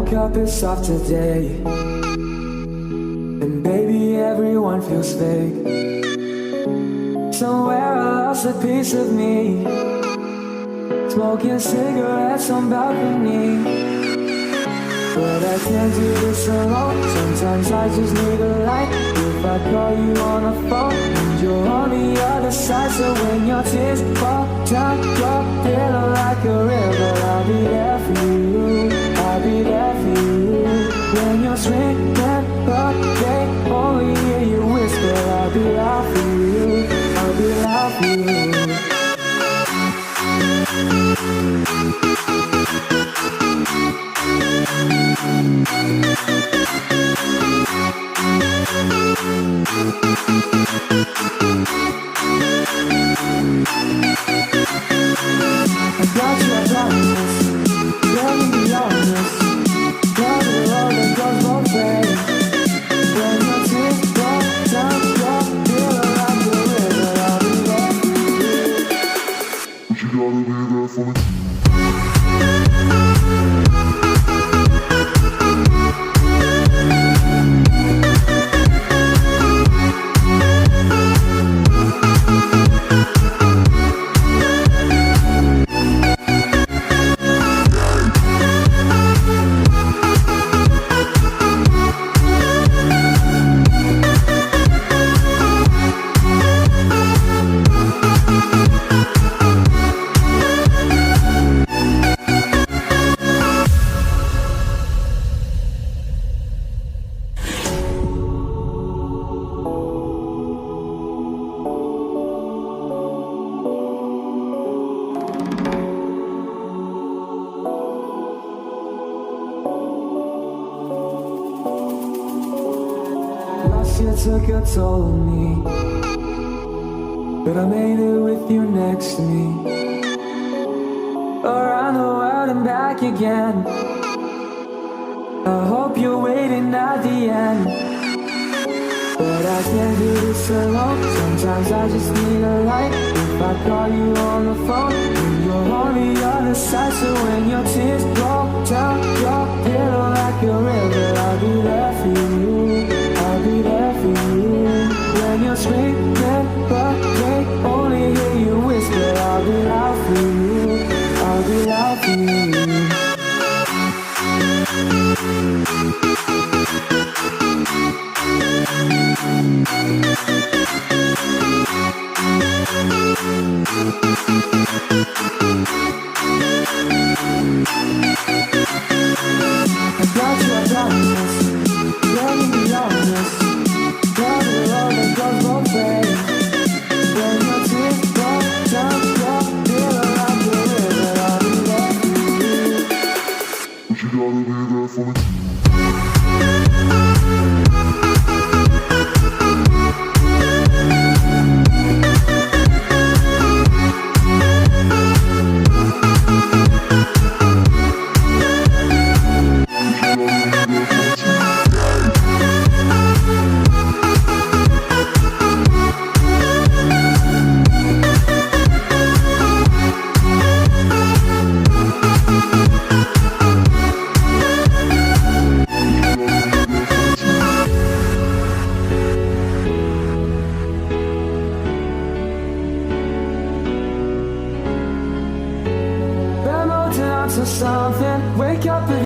woke up, it's off today. And baby, everyone feels fake. Somewhere I lost a piece of me, smoking cigarettes on balcony. But I can't do this alone. Sometimes I just need a light. If I call you on the phone and you're on the other side, so when your tears fall down your pillow like a river, I'll be there for you. I'll be there for you. When you're screaming, but they only hear you whisper, I'll be loud for you. I'll be loud for you. I got you, I promise. Let me be honest. Love the road that goes both ways. When your tears fall down your pillow like a river, I'll be there for you. But you gotta be there for me. It took a toll on me, but I made it with you next to me. Around the world and back again. I hope you're waiting at the end. But I can't do this alone. Sometimes I just need a light. If I call you on the phone and you're on the other side, so when your tears roll down your pillow like a river, I'll be there for you. I'll be there for you. When you're screaming, but they only hear you whisper, I'll be loud for you. I'll be loud for you. I got you, I promise. Let me be honest. Love the road that goes both ways. When your tears fall down your pillow like a river, I'll be there for you. But you gotta be there for me. To something, wake up and